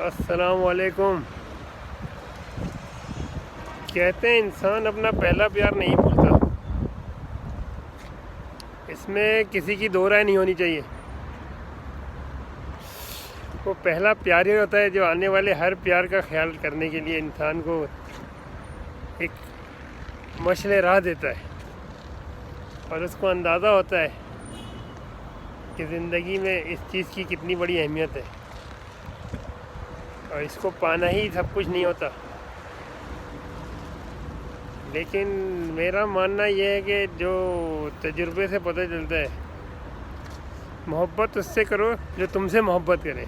السلام علیکم۔ کہتے ہیں انسان اپنا پہلا پیار نہیں بھولتا، اس میں کسی کی دو رائے نہیں ہونی چاہیے۔ وہ پہلا پیار ہی ہوتا ہے جو آنے والے ہر پیار کا خیال کرنے کے لیے انسان کو ایک مشعل راہ دیتا ہے، اور اس کو اندازہ ہوتا ہے کہ زندگی میں اس چیز کی کتنی بڑی اہمیت ہے، اور اس کو پانا ہی سب کچھ نہیں ہوتا۔ لیکن میرا ماننا یہ ہے کہ جو تجربے سے پتہ چلتا ہے، محبت اس سے کرو جو تم سے محبت کرے۔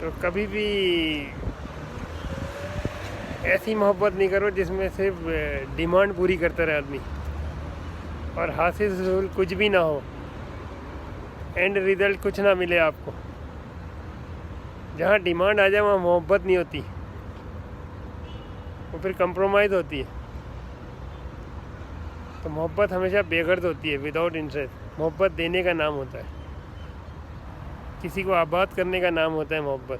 تو کبھی بھی ایسی محبت نہیں کرو جس میں صرف ڈیمانڈ پوری کرتا رہے آدمی، اور حاصل حصول کچھ بھی نہ ہو، اینڈ ریزلٹ کچھ نہ ملے آپ کو۔ جہاں ڈیمانڈ آ جائے وہاں محبت نہیں ہوتی، وہ پھر کمپرومائز ہوتی ہے۔ تو محبت ہمیشہ بے غرض ہوتی ہے، وداؤٹ انٹرسٹ۔ محبت دینے کا نام ہوتا ہے، کسی کو آباد کرنے کا نام ہوتا ہے محبت۔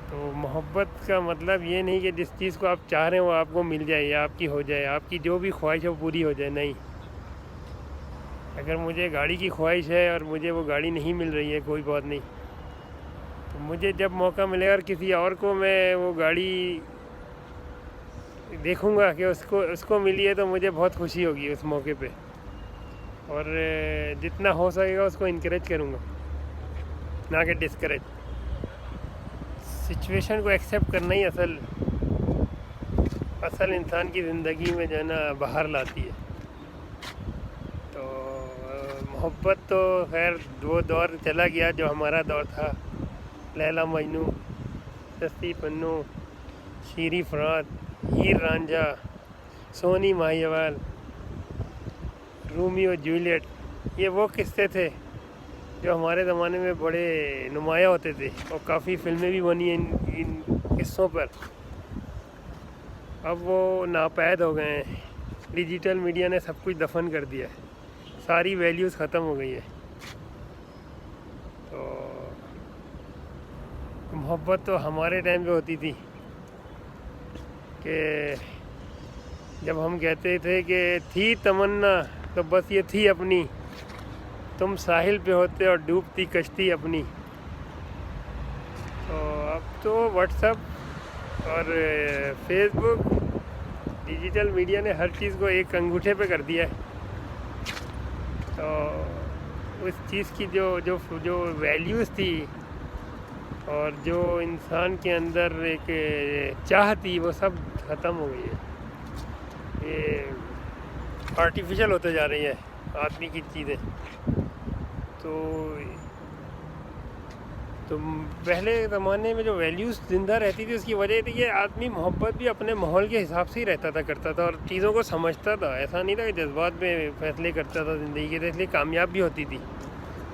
تو محبت کا مطلب یہ نہیں کہ جس چیز کو آپ چاہ رہے ہیں وہ آپ کو مل جائے یا آپ کی ہو جائے، آپ کی جو بھی خواہش ہے وہ پوری ہو جائے، نہیں۔ اگر مجھے گاڑی کی خواہش ہے اور مجھے وہ گاڑی نہیں مل رہی ہے، کوئی بات نہیں، تو مجھے جب موقع ملے اور کسی اور کو میں وہ گاڑی دیکھوں گا کہ اس کو ملی ہے، تو مجھے بہت خوشی ہوگی اس موقع پہ، اور جتنا ہو سکے گا اس کو انکریج کروں گا، نہ کہ ڈسکریج۔ سچویشن کو ایکسیپٹ کرنا ہی اصل انسان کی زندگی میں جو ہے نا بہار لاتی ہے۔ تو محبت تو خیر وہ دور چلا گیا جو ہمارا دور تھا، لیلا مجنو، سستی پنو، شیریں فرات، ہیر رانجھا، سونی ماہیوال، رومیو جولیٹ، یہ وہ قصے تھے جو ہمارے زمانے میں بڑے نمایاں ہوتے تھے، اور کافی فلمیں بھی بنی ہیں ان قصوں پر۔ اب وہ ناپید ہو گئے ہیں، ڈیجیٹل میڈیا نے سب کچھ دفن کر دیا ہے، ساری ویلیوز ختم ہو گئی ہے۔ تو محبت تو ہمارے ٹائم پہ ہوتی تھی کہ جب ہم کہتے تھے کہ تھی تمنا تو بس یہ تھی اپنی، تم ساحل پہ ہوتے اور ڈوبتی کشتی اپنی۔ تو اب تو واٹس ایپ اور فیس بک، ڈیجیٹل میڈیا نے ہر چیز کو ایک انگوٹھے پہ کر دیا ہے۔ تو اس چیز کی جو ویلیوز تھی اور جو انسان کے اندر ایک چاہ تھی، وہ سب ختم ہو گئی ہے۔ یہ آرٹیفیشل ہوتے جا رہی ہے آدمی کی چیزیں۔ تو پہلے زمانے میں جو ویلیوز زندہ رہتی تھی، اس کی وجہ یہ تھی کہ آدمی محبت بھی اپنے ماحول کے حساب سے ہی رہتا تھا، کرتا تھا، اور چیزوں کو سمجھتا تھا۔ ایسا نہیں تھا کہ جذبات میں فیصلے کرتا تھا زندگی کے، اس لیے کامیاب بھی ہوتی تھی۔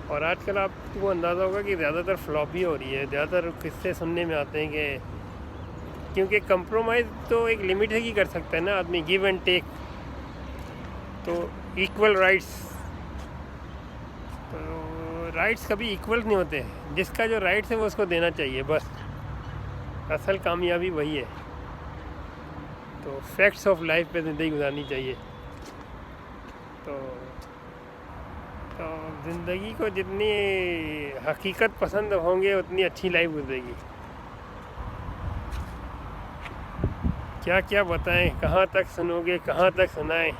اور آج کل آپ کو اندازہ ہوگا کہ زیادہ تر فلاپ بھی ہو رہی ہے، زیادہ تر قصے سننے میں آتے ہیں کہ کیونکہ کمپرومائز تو ایک لمٹ ہے کہ کر سکتا ہے نا آدمی، گیو اینڈ ٹیک، تو ایکول رائٹس کبھی ایکول نہیں ہوتے، جس کا جو رائٹس ہے وہ اس کو دینا چاہیے، بس اصل کامیابی وہی ہے۔ تو فیکٹس آف لائف پہ زندگی گزارنی چاہیے۔ تو زندگی کو جتنی حقیقت پسند ہوں گے اتنی اچھی لائف گزرے گی۔ کیا کیا بتائیں، کہاں تک سنو گے، کہاں تک سنائیں،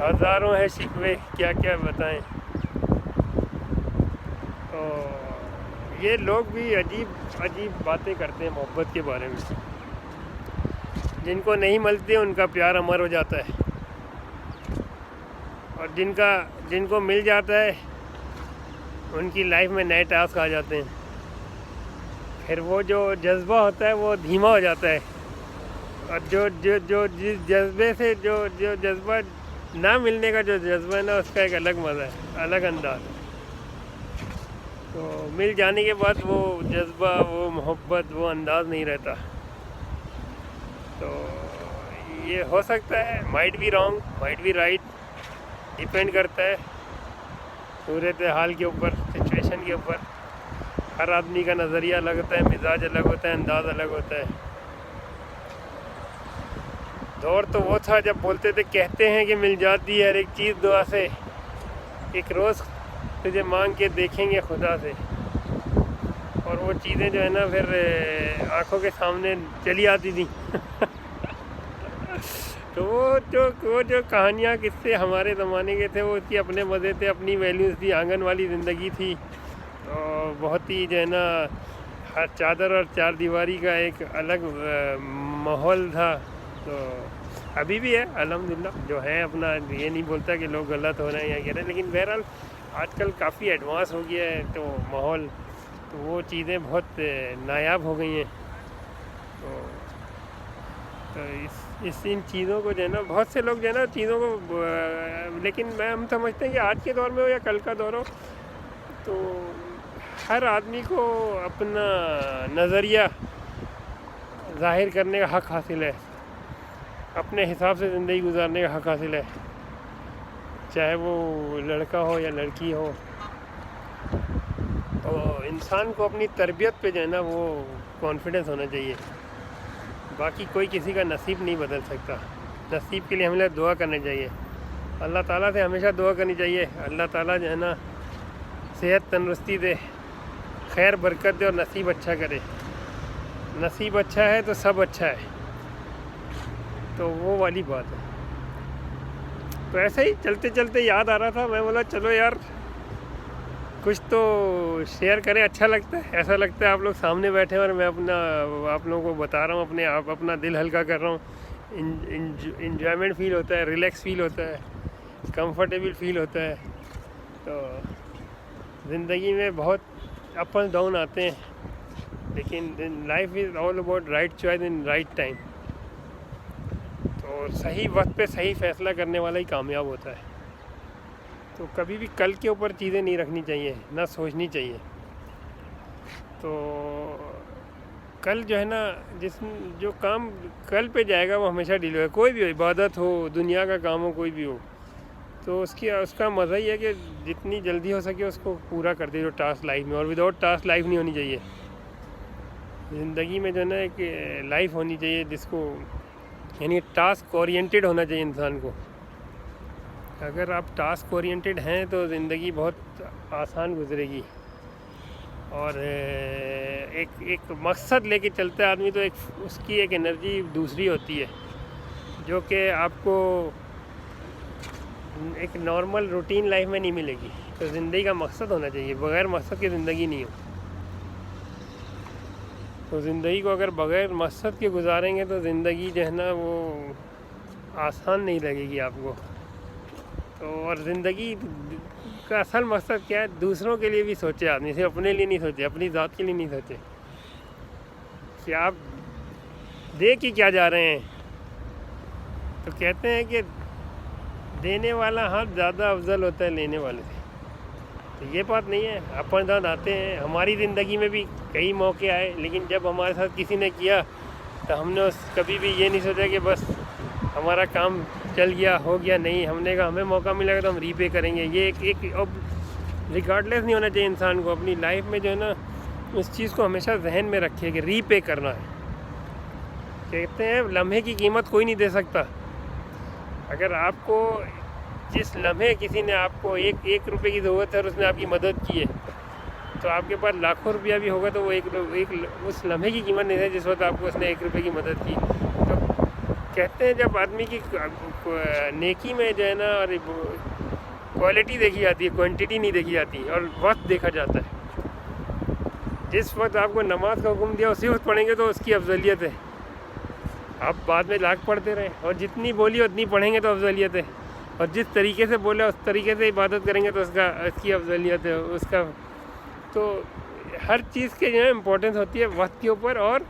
ہزاروں ہیں شکوے، کیا کیا بتائیں۔ تو یہ لوگ بھی عجیب باتیں کرتے ہیں محبت کے بارے میں، جن کو نہیں ملتے ان کا پیار امر ہو جاتا ہے، اور جن کو مل جاتا ہے ان کی لائف میں نئے ٹاسک آ جاتے ہیں، پھر وہ جو جذبہ ہوتا ہے وہ دھیما ہو جاتا ہے، اور جو جس جذبے سے جو جذبہ نہ ملنے کا جو جذبہ ہے نا، اس کا ایک الگ مزہ ہے، الگ انداز۔ تو مل جانے کے بعد وہ جذبہ، وہ محبت، وہ انداز نہیں رہتا۔ تو یہ ہو سکتا ہے، might be wrong, might be right, depend کرتا ہے صورت حال کے اوپر، سچویشن سچویشن کے اوپر ہر آدمی کا نظریہ الگ ہوتا ہے، مزاج الگ ہوتا ہے، انداز الگ ہوتا ہے۔ دور تو وہ تھا جب بولتے تھے کہتے ہیں کہ مل جاتی ہے ہر ایک چیز دعا سے، ایک روز تجھے مانگ کے دیکھیں گے خدا سے، اور وہ چیزیں جو ہے نا پھر آنکھوں کے سامنے چلی آتی تھیں۔ تو وہ جو کہانیاں قصے ہمارے زمانے کے تھے وہ اس کی اپنے مزے تھے، اپنی ویلیوز تھی، آنگن والی زندگی تھی، اور بہت ہی جو ہے نا ہر چادر اور چار دیواری کا ایک الگ ماحول تھا۔ تو ابھی بھی ہے الحمدللہ، جو ہے اپنا یہ نہیں بولتا کہ لوگ غلط ہو رہے ہیں یا کہہ رہے ہیں، لیکن بہرحال آج کل کافی ایڈوانس ہو گیا ہے تو ماحول، تو وہ چیزیں بہت نایاب ہو گئی ہیں۔ تو ان چیزوں کو جو ہے نا بہت سے لوگ جو ہے نا چیزوں کو، لیکن ہم سمجھتے ہیں کہ آج کے دور میں ہو یا کل کا دور ہو، تو ہر آدمی کو اپنا نظریہ ظاہر کرنے کا حق حاصل ہے، اپنے حساب سے زندگی گزارنے کا حق حاصل ہے، چاہے وہ لڑکا ہو یا لڑکی ہو۔ تو انسان کو اپنی تربیت پہ جو ہے نا وہ کانفیڈنس ہونا چاہیے، باقی کوئی کسی کا نصیب نہیں بدل سکتا۔ نصیب کے لیے ہمیں دعا کرنی چاہیے، اللہ تعالیٰ سے ہمیشہ دعا کرنی چاہیے، اللہ تعالیٰ جو ہے نا صحت تندرستی دے، خیر برکت دے اور نصیب اچھا کرے۔ نصیب اچھا ہے تو سب اچھا ہے، تو وہ والی بات ہے۔ تو ایسے ہی چلتے چلتے یاد آ رہا تھا، میں بولا چلو یار کچھ تو شیئر کریں، اچھا لگتا ہے، ایسا لگتا ہے آپ لوگ سامنے بیٹھے ہیں اور میں آپ لوگوں کو بتا رہا ہوں، اپنا دل ہلکا کر رہا ہوں، انجوائمنٹ فیل ہوتا ہے، ریلیکس فیل ہوتا ہے، کمفرٹیبل فیل ہوتا ہے۔ تو زندگی میں بہت اپ اینڈ ڈاؤن آتے ہیں، لیکن life is all about right choice in right time. تو صحیح وقت پہ صحیح فیصلہ کرنے والا ہی کامیاب ہوتا ہے۔ تو کبھی بھی کل کے اوپر چیزیں نہیں رکھنی چاہیے، نہ سوچنی چاہیے۔ تو کل جو ہے نا جو کام کل پہ جائے گا وہ ہمیشہ ڈیلے ہوگا، کوئی بھی ہو، عبادت ہو، دنیا کا کام ہو، کوئی بھی ہو، تو اس کا مزہ ہی ہے کہ جتنی جلدی ہو سکے اس کو پورا کر دے جو ٹاسک لائف میں، اور وداؤٹ ٹاسک لائف نہیں ہونی چاہیے۔ زندگی میں جو ہے نا ایک لائف ہونی چاہیے جس کو، یعنی ٹاسک اورینٹیڈ ہونا چاہیے انسان کو۔ اگر آپ ٹاسک اورینٹیڈ ہیں تو زندگی بہت آسان گزرے گی، اور ایک مقصد لے کے چلتا ہے آدمی تو اس کی ایک انرجی دوسری ہوتی ہے جو کہ آپ کو ایک نارمل روٹین لائف میں نہیں ملے گی۔ تو زندگی کا مقصد ہونا چاہیے، بغیر مقصد کی زندگی نہیں ہو۔ تو زندگی کو اگر بغیر مقصد کے گزاریں گے تو زندگی جو ہے نا وہ آسان نہیں لگے گی آپ کو۔ تو اور زندگی کا اصل مقصد کیا ہے؟ دوسروں کے لیے بھی سوچے آدمی، صرف اپنے لیے نہیں سوچے، اپنی ذات کے لیے نہیں سوچے کہ آپ دے کے کیا جا رہے ہیں۔ تو کہتے ہیں کہ دینے والا ہاتھ زیادہ افضل ہوتا ہے لینے والے سے۔ تو یہ بات نہیں ہے، اپ اینڈ ڈاؤن آتے ہیں، ہماری زندگی میں بھی کئی موقع آئے، لیکن جب ہمارے ساتھ کسی نے کیا تو ہم نے کبھی بھی یہ نہیں سوچا کہ بس ہمارا کام چل گیا، ہو گیا، نہیں، ہم نے کہا ہمیں موقع ملے گا تو ہم ری پے کریں گے۔ یہ ایک ریگارڈلیس نہیں ہونا چاہیے انسان کو اپنی لائف میں جو ہے نا اس چیز کو ہمیشہ ذہن میں رکھے کہ ری پے کرنا ہے۔ کہتے ہیں لمحے کی قیمت کوئی نہیں دے سکتا۔ اگر آپ کو جس لمحے کسی نے آپ کو ایک روپے کی ضرورت ہے اور اس نے آپ کی مدد کی ہے، تو آپ کے پاس لاکھوں روپیہ بھی ہوگا تو وہ اس لمحے کی قیمت نہیں ہے جس وقت آپ کو اس نے 1 روپے کی مدد کی۔ تو کہتے ہیں جب آدمی کی نیکی میں جو ہے نا اور کوالٹی دیکھی جاتی ہے، کوانٹٹی نہیں دیکھی جاتی، اور وقت دیکھا جاتا ہے۔ جس وقت آپ کو نماز کا حکم دیا اسی وقت پڑھیں گے تو اس کی افضلیت ہے، آپ بعد میں لاکھ پڑھتے رہیں، اور جتنی بولی اتنی پڑھیں گے تو افضلیت ہے، اور جس طریقے سے بولے اس طریقے سے عبادت کریں گے تو اس کی افضلیت ہے اس کا۔ تو ہر چیز کے جو ہے امپورٹنس ہوتی ہے وقت کے اوپر اور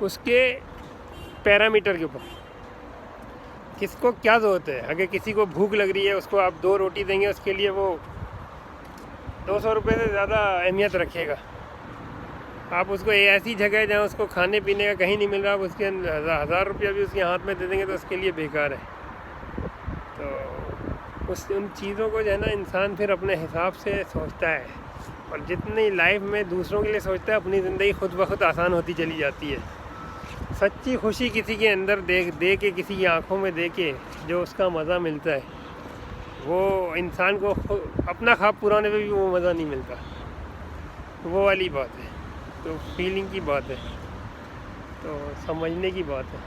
اس کے پیرامیٹر کے اوپر، کس کو کیا ضرورت ہے۔ اگر کسی کو بھوک لگ رہی ہے، اس کو آپ 2 روٹی دیں گے، اس کے لیے وہ 200 روپے سے زیادہ اہمیت رکھے گا۔ آپ اس کو ایسی جگہ جہاں اس کو کھانے پینے کا کہیں نہیں مل رہا، آپ اس کے 1000 روپیہ بھی اس کے ہاتھ میں دے دیں گے تو اس کے لیے بیکار ہے۔ تو ان چیزوں کو جو ہے نا انسان پھر اپنے حساب سے سوچتا ہے، اور جتنی لائف میں دوسروں کے لیے سوچتا ہے اپنی زندگی خود بخود آسان ہوتی چلی جاتی ہے. سچی خوشی کسی کے اندر دیکھ کے کسی کی آنکھوں میں دیکھ کے جو اس کا مزہ ملتا ہے وہ انسان کو اپنا خواب پورا ہونے پہ بھی وہ مزہ نہیں ملتا. وہ والی بات ہے. تو فیلنگ کی بات ہے, تو سمجھنے کی بات ہے,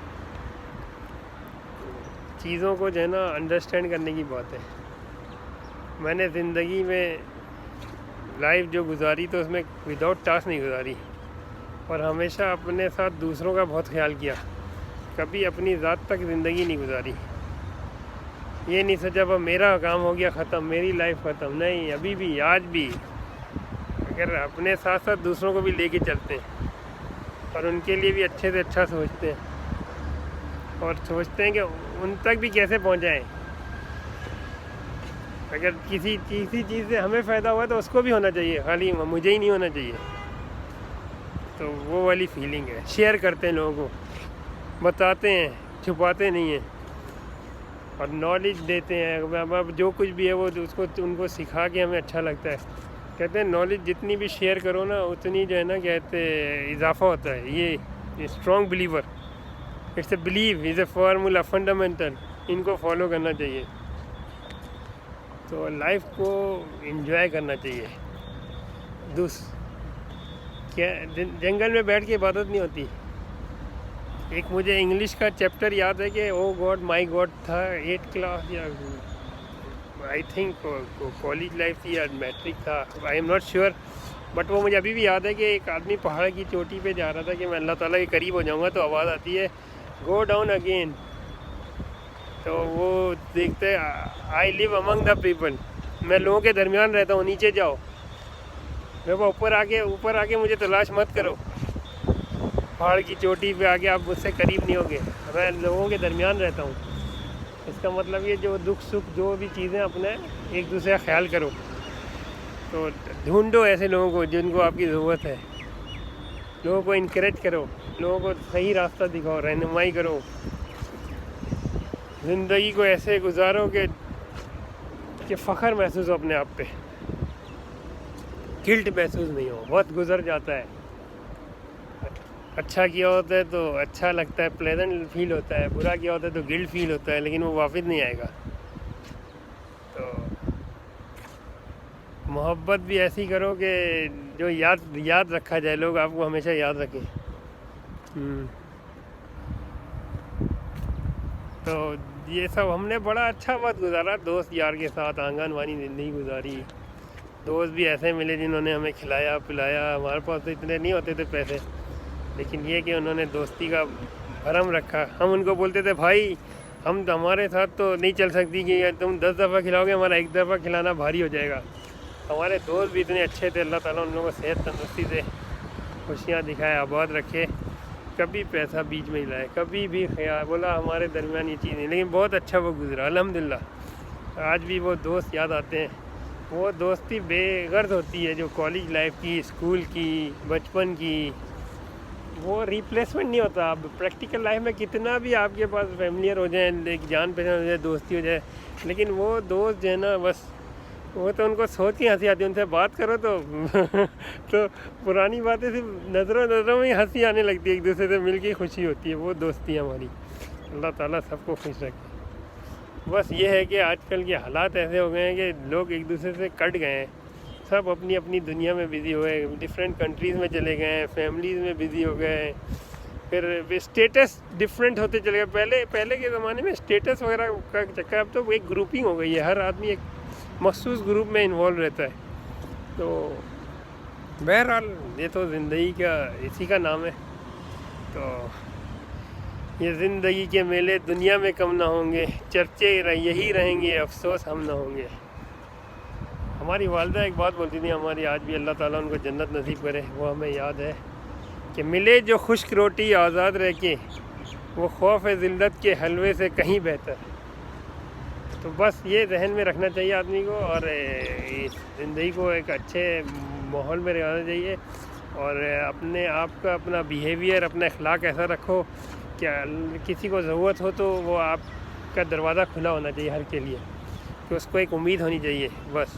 چیزوں کو جو ہے نا انڈرسٹینڈ کرنے کی بات ہے. میں نے زندگی میں لائف جو گزاری تو اس میں وداؤٹ ٹاسک نہیں گزاری, اور ہمیشہ اپنے ساتھ دوسروں کا بہت خیال کیا. کبھی اپنی ذات تک زندگی نہیں گزاری. یہ نہیں سوچا اب میرا کام ہو گیا ختم, میری لائف ختم. نہیں, ابھی بھی, آج بھی اگر اپنے ساتھ ساتھ دوسروں کو بھی لے کے چلتے ہیں اور ان کے لیے بھی اچھے سے اچھا سوچتے ہیں اور سوچتے ہیں کہ ان تک بھی کیسے پہنچائیں. اگر کسی چیز سے ہمیں فائدہ ہوا تو اس کو بھی ہونا چاہیے, خالی مجھے ہی نہیں ہونا چاہیے. تو وہ والی فیلنگ ہے. شیئر کرتے ہیں لوگوں کو, بتاتے ہیں, چھپاتے نہیں ہیں, اور نالج دیتے ہیں. اب جو کچھ بھی ہے وہ اس کو ان کو سکھا کے ہمیں اچھا لگتا ہے. کہتے ہیں نالج جتنی بھی شیئر کرو نا اتنی جو ہے نا کہتے اضافہ ہوتا ہے. یہ strong believer, it's a belief, is a formula, fundamental. ان کو فالو کرنا چاہیے. تو لائف کو انجوائے کرنا چاہیے. کیا جنگل میں بیٹھ کے عبادت نہیں ہوتی. ایک مجھے انگلش کا چیپٹر یاد ہے کہ او گاڈ مائی گاڈ تھا, 8th کلاس یا آئی تھنک کالج لائف تھی یا میٹرک تھا, I am not sure, but وہ مجھے ابھی بھی یاد ہے کہ ایک آدمی پہاڑ کی چوٹی پہ جا رہا تھا کہ میں اللہ تعالیٰ کے قریب ہو جاؤں گا تو آواز آتی ہے گو ڈاؤن اگین. تو وہ دیکھتے آئی لیو امنگ دا پیپل, میں لوگوں کے درمیان رہتا ہوں, نیچے جاؤ. میں وہ اوپر آ کے مجھے تلاش مت کرو. پہاڑ کی چوٹی پہ آ کے آپ مجھ سے قریب نہیں ہوگے, میں لوگوں کے درمیان رہتا ہوں. اس کا مطلب یہ جو دکھ سکھ جو بھی چیزیں اپنے ایک دوسرے کا خیال کرو. تو ڈھونڈو ایسے لوگوں کو جن کو آپ کی ضرورت ہے. لوگوں کو انکریج کرو, لوگوں کو صحیح راستہ دکھاؤ, رہنمائی کرو. زندگی کو ایسے گزارو کہ فخر محسوس ہو اپنے آپ پہ, گلٹ محسوس نہیں ہو. وقت گزر جاتا ہے, اچھا کیا ہوتا ہے تو اچھا لگتا ہے, پلیزنٹ فیل ہوتا ہے. برا کیا ہوتا ہے تو گلٹ فیل ہوتا ہے, لیکن وہ واپس نہیں آئے گا. تو محبت بھی ایسی کرو کہ جو یاد رکھا جائے, لوگ آپ کو ہمیشہ یاد رکھیں. تو یہ سب ہم نے بڑا اچھا وقت گزارا دوست یار کے ساتھ, آنگن وانی زندگی گزاری. دوست بھی ایسے ملے جنہوں نے ہمیں کھلایا پلایا. ہمارے پاس تو اتنے نہیں ہوتے تھے پیسے, لیکن یہ کہ انہوں نے دوستی کا بھرم رکھا. ہم ان کو بولتے تھے بھائی ہمارے ساتھ تو نہیں چل سکتی کہ تم 10 دفعہ کھلاؤ گے, ہمارا 1 دفعہ کھلانا بھاری ہو جائے گا. ہمارے دوست بھی اتنے اچھے تھے, اللہ تعالیٰ ان لوگوں کو صحت تندرستی سے خوشیاں دکھائے, آباد رکھے. کبھی پیسہ بیچ میں ہی لائے, کبھی بھی خیال بولا ہمارے درمیان یہ چیز نہیں, لیکن بہت اچھا وہ گزرا الحمدللہ. آج بھی وہ دوست یاد آتے ہیں. وہ دوستی بے غرض ہوتی ہے جو کالج لائف کی, اسکول کی, بچپن کی. وہ ریپلیسمنٹ نہیں ہوتا. اب پریکٹیکل لائف میں کتنا بھی آپ کے پاس فیملیئر ہو جائیں, ایک جان پہچان ہو جائے, دوستی ہو جائے, لیکن وہ دوست جو ہے نا بس وہ تو ان کو سوچ کے ہنسی آتی ہے. ان سے بات کرو تو پرانی باتیں صرف نظروں میں ہی ہنسی آنے لگتی ہے, ایک دوسرے سے مل کے خوشی ہوتی ہے. وہ دوستی ہے ہماری. اللہ تعالیٰ سب کو خوش رکھے. بس یہ ہے کہ آج کل کے حالات ایسے ہو گئے ہیں کہ لوگ ایک دوسرے سے کٹ گئے ہیں. سب اپنی اپنی دنیا میں بزی ہوئے, ڈفرینٹ کنٹریز میں چلے گئے ہیں, فیملیز میں بزی ہو گئے ہیں. پھر اسٹیٹس ڈفرینٹ ہوتے چلے گئے. پہلے کے زمانے میں اسٹیٹس وغیرہ کا چکر, اب تو ایک گروپنگ ہو گئی ہے. ہر آدمی ایک مخصوص گروپ میں انوالو رہتا ہے. تو بہرحال یہ تو زندگی کا اسی کا نام ہے. تو یہ زندگی کے میلے دنیا میں کم نہ ہوں گے, چرچے یہی رہیں گے, افسوس ہم نہ ہوں گے. ہماری والدہ ایک بات بولتی تھی ہماری, آج بھی اللہ تعالیٰ ان کو جنت نصیب کرے. وہ ہمیں یاد ہے کہ ملے جو خشک روٹی آزاد رہ کے, وہ خوف ذلت کے حلوے سے کہیں بہتر. تو بس یہ ذہن میں رکھنا چاہیے آدمی کو, اور زندگی کو ایک اچھے ماحول میں رہنا چاہیے. اور اپنے آپ کا اپنا بیہیویئر, اپنا اخلاق ایسا رکھو کہ کسی کو ضرورت ہو تو وہ آپ کا دروازہ کھلا ہونا چاہیے ہر کے لیے, کہ اس کو ایک امید ہونی چاہیے. بس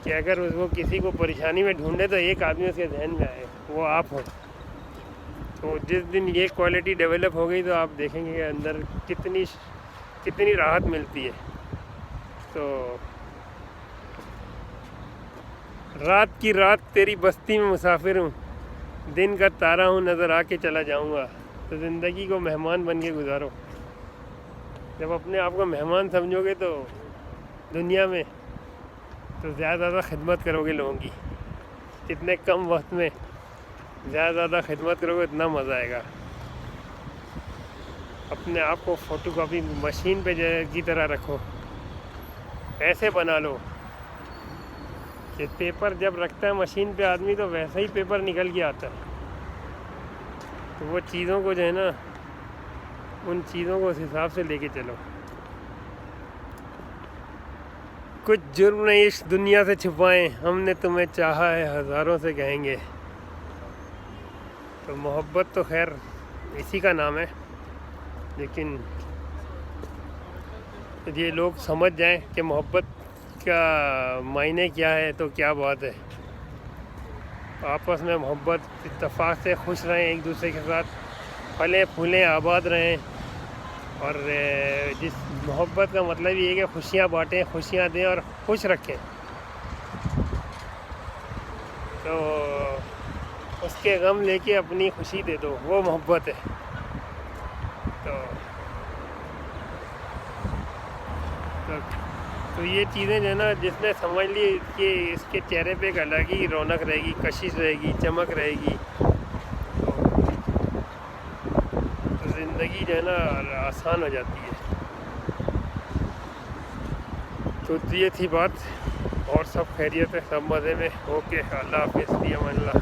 کہ اگر وہ کسی کو پریشانی میں ڈھونڈے تو ایک آدمی اس کے ذہن میں آئے، وہ آپ ہو۔ تو جس دن یہ کوالٹی ڈیولپ ہو گئی تو آپ دیکھیں گے کہ اندر کتنی راحت ملتی ہے۔ تو رات کی رات تیری بستی میں مسافر ہوں، دن کا تارا ہوں نظر آ کے چلا جاؤں گا۔ تو زندگی کو مہمان بن کے گزارو۔ جب اپنے آپ کو مہمان سمجھو گے تو دنیا میں تو زیادہ خدمت کرو گے لوگوں کی، جتنے کم وقت میں زیادہ خدمت کرو گے اتنا مزہ آئے گا۔ اپنے آپ کو فوٹو کاپی مشین پہ کی طرح رکھو، ایسے بنا لو کہ پیپر جب رکھتا ہے مشین پہ آدمی تو ویسا ہی پیپر نکل کے آتا ہے۔ تو وہ چیزوں کو جو ہے نا، ان چیزوں کو اس حساب سے لے کے چلو۔ کچھ جرم نہیں اس دنیا سے چھپائیں، ہم نے تمہیں چاہا ہے ہزاروں سے کہیں گے۔ تو محبت تو خیر اسی کا نام ہے، لیکن یہ لوگ سمجھ جائیں کہ محبت کا معنی کیا ہے تو کیا بات ہے۔ آپس میں محبت اتفاق سے خوش رہیں، ایک دوسرے کے ساتھ پھلیں پھولیں آباد رہیں، اور جس محبت کا مطلب یہ ہے کہ خوشیاں بانٹیں، خوشیاں دیں اور خوش رکھیں۔ تو اس کے غم لے کے اپنی خوشی دے دو، وہ محبت ہے۔ تو یہ چیزیں جو ہے نا، جس نے سمجھ لی کہ اس کے چہرے پہ ایک الگ ہی رونق رہے گی، کشش رہے گی، چمک رہے گی، تو زندگی جو ہے نا آسان ہو جاتی ہے۔ تو یہ تھی بات، اور سب خیریت ہے، سب مزے میں۔ اوکے، اللہ حافظ، فی امان اللہ۔